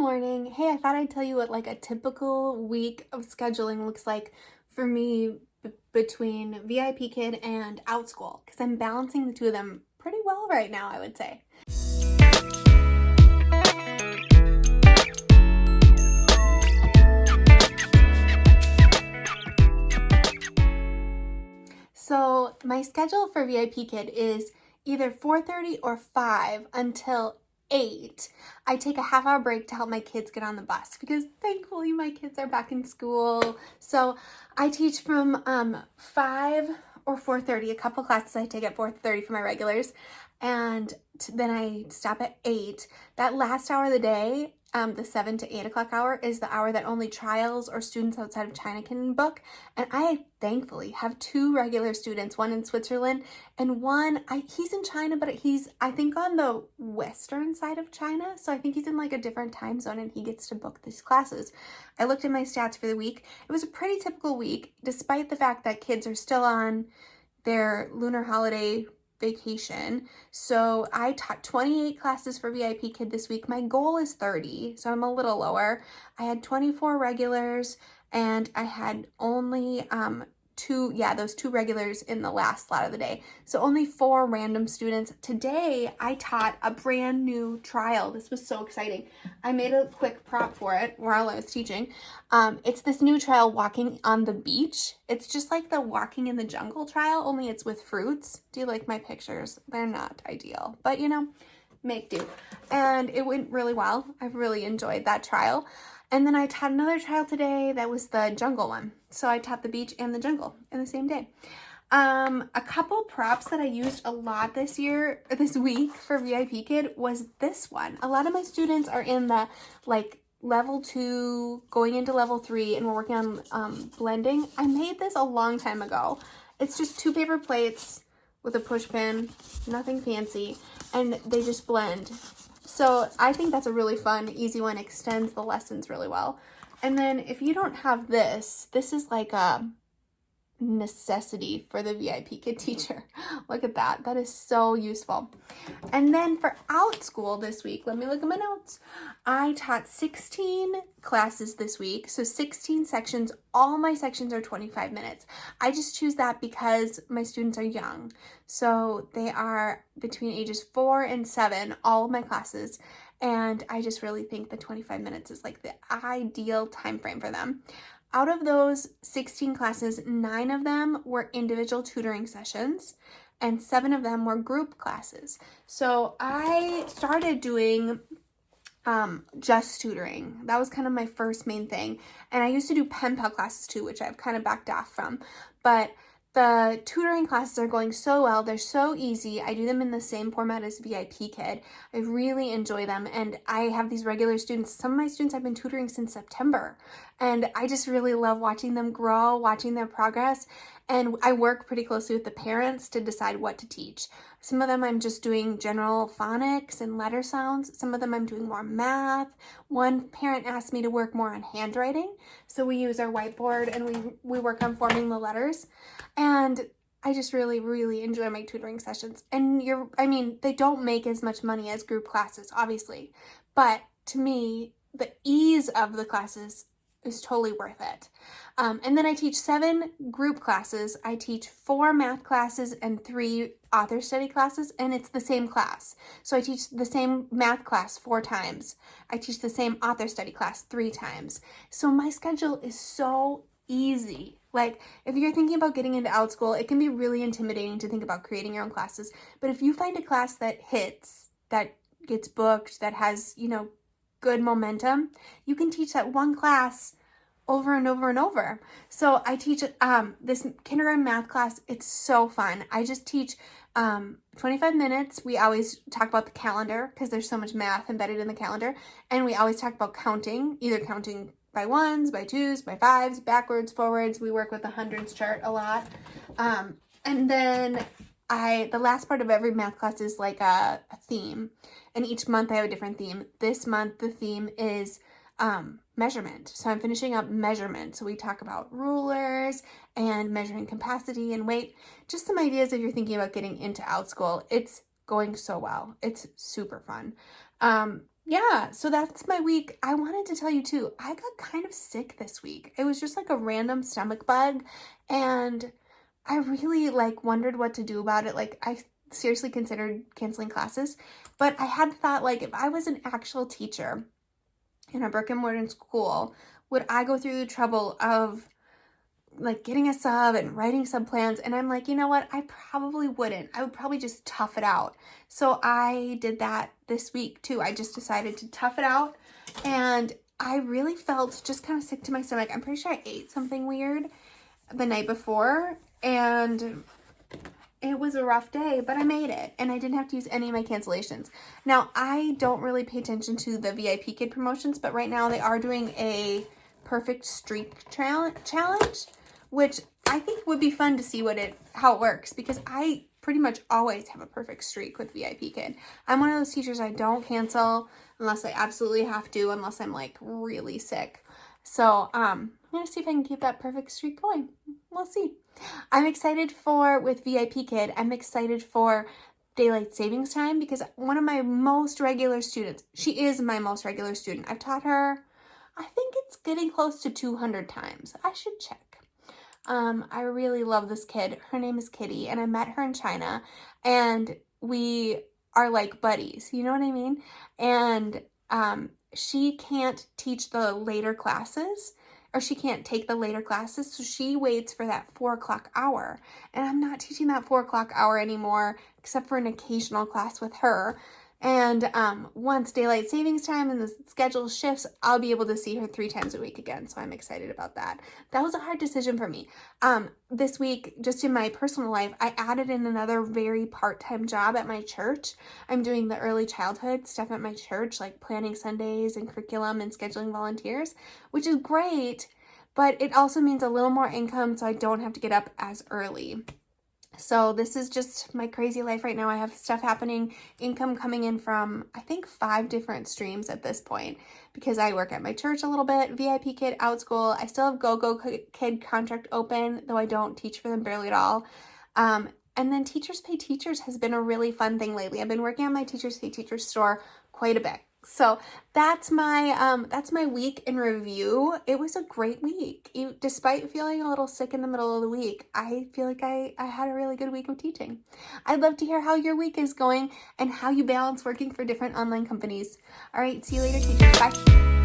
morning. Hey, I thought I'd tell you what like a typical week of scheduling looks like for me between VIPKid and Outschool because I'm balancing the two of them pretty well right now, I would say. So my schedule for VIPKid is either 4:30 or 5 until 8. I take a half-hour break to help my kids get on the bus because thankfully my kids are back in school. So I teach from 5 or 4:30, a couple classes I take at 4:30 for my regulars, and then I stop at 8. That last hour of the day, the 7 to 8 o'clock hour, is the hour that only trials or students outside of China can book. And I thankfully have 2 regular students, one in Switzerland and one, he's in China, but he's, I think, on the western side of China. So I think he's in like a different time zone and he gets to book these classes. I looked at my stats for the week. It was a pretty typical week, despite the fact that kids are still on their lunar holiday vacation. So I taught 28 classes for VIPKid this week. My goal is 30, so I'm a little lower. I had 24 regulars and I had only those 2 regulars in the last slot of the day. So only 4 random students. Today I taught a brand new trial. This was so exciting. I made a quick prop for it while I was teaching. It's this new trial, walking on the beach. It's just like the walking in the jungle trial, only it's with fruits. Do you like my pictures? They're not ideal, but you know, make do. And it went really well. I really enjoyed that trial. And then I taught another trial today that was the jungle one. So I taught the beach and the jungle in the same day. A couple props that I used a lot this week for VIPKid was this one. A lot of my students are in the like level 2 going into level 3 and we're working on blending. I made this a long time ago. It's just 2 paper plates with a push pin, nothing fancy, and they just blend. So I think that's a really fun, easy one, extends the lessons really well. And then if you don't have this is like a necessity for the VIPKid teacher. Look at that. That is so useful. And then for Outschool this week, let me look at my notes. I taught 16 classes this week. So 16 sections. All my sections are 25 minutes. I just choose that because my students are young. So they are between ages 4 and 7, all of my classes. And I just really think the 25 minutes is like the ideal time frame for them. Out of those 16 classes, 9 of them were individual tutoring sessions and 7 of them were group classes. So I started doing just tutoring. That was kind of my first main thing. And I used to do pen pal classes too, which I've kind of backed off from. But the tutoring classes are going so well. They're so easy. I do them in the same format as VIPKid. I really enjoy them. And I have these regular students. Some of my students I've been tutoring since September. And I just really love watching them grow, watching their progress. And I work pretty closely with the parents to decide what to teach. Some of them I'm just doing general phonics and letter sounds. Some of them I'm doing more math. One parent asked me to work more on handwriting. So we use our whiteboard and we work on forming the letters. And I just really, really enjoy my tutoring sessions. And they don't make as much money as group classes, obviously. But to me, the ease of the classes is totally worth it. And then I teach 7 group classes. I teach 4 math classes and 3 author study classes, and it's the same class. So I teach the same math class 4 times. I teach the same author study class 3 times. So my schedule is so easy. Like, if you're thinking about getting into Outschool, it can be really intimidating to think about creating your own classes. But if you find a class that hits, that gets booked, that has, good momentum, you can teach that one class over and over and over. So I teach this kindergarten math class. It's so fun. I just teach 25 minutes. We always talk about the calendar because there's so much math embedded in the calendar. And we always talk about counting, either counting by 1s, by 2s, by 5s, backwards, forwards. We work with the hundreds chart a lot. And then the last part of every math class is like a theme. And each month I have a different theme. This month the theme is measurement. So I'm finishing up measurement. So we talk about rulers and measuring capacity and weight. Just some ideas if you're thinking about getting into Outschool. It's going so well. It's super fun. Yeah, so that's my week. I wanted to tell you too, I got kind of sick this week. It was just like a random stomach bug, and I really like wondered what to do about it. Like I seriously considered canceling classes, but I had thought like if I was an actual teacher in a brick and mortar school, would I go through the trouble of like getting a sub and writing sub plans? And I'm like, you know what? I probably wouldn't. I would probably just tough it out. So I did that this week too. I just decided to tough it out, and I really felt just kind of sick to my stomach. I'm pretty sure I ate something weird the night before, and it was a rough day, but I made it, and I didn't have to use any of my cancellations. Now, I don't really pay attention to the VIPKid promotions, but right now they are doing a perfect streak challenge, which I think would be fun to see how it works, because I pretty much always have a perfect streak with VIPKid. I'm one of those teachers I don't cancel unless I absolutely have to, unless I'm like really sick. So I'm gonna see if I can keep that perfect streak going. We'll see. I'm excited with VIPKid. I'm excited for daylight savings time, because one of my most regular students, she is my most regular student. I've taught her, I think it's getting close to 200 times. I should check. I really love this kid. Her name is Kitty, and I met her in China, and we are like buddies. You know what I mean? And she can't teach the later classes, or she can't take the later classes, so she waits for that 4 o'clock hour. And I'm not teaching that 4 o'clock hour anymore, except for an occasional class with her. And once daylight savings time and the schedule shifts, I'll be able to see her 3 times a week again. So I'm excited about that. That was a hard decision for me. This week, just in my personal life, I added in another very part-time job at my church. I'm doing the early childhood stuff at my church, like planning Sundays and curriculum and scheduling volunteers, which is great, but it also means a little more income, so I don't have to get up as early. So this is just my crazy life right now. I have stuff happening, income coming in from, I think, 5 different streams at this point, because I work at my church a little bit, VIPKid Outschool. I still have GOGOKID contract open, though I don't teach for them barely at all. And then Teachers Pay Teachers has been a really fun thing lately. I've been working on my Teachers Pay Teachers store quite a bit. So that's my week in review. It was a great week. Despite feeling a little sick in the middle of the week, I feel like I had a really good week of teaching. I'd love to hear how your week is going and how you balance working for different online companies. All right, see you later, teachers. Bye.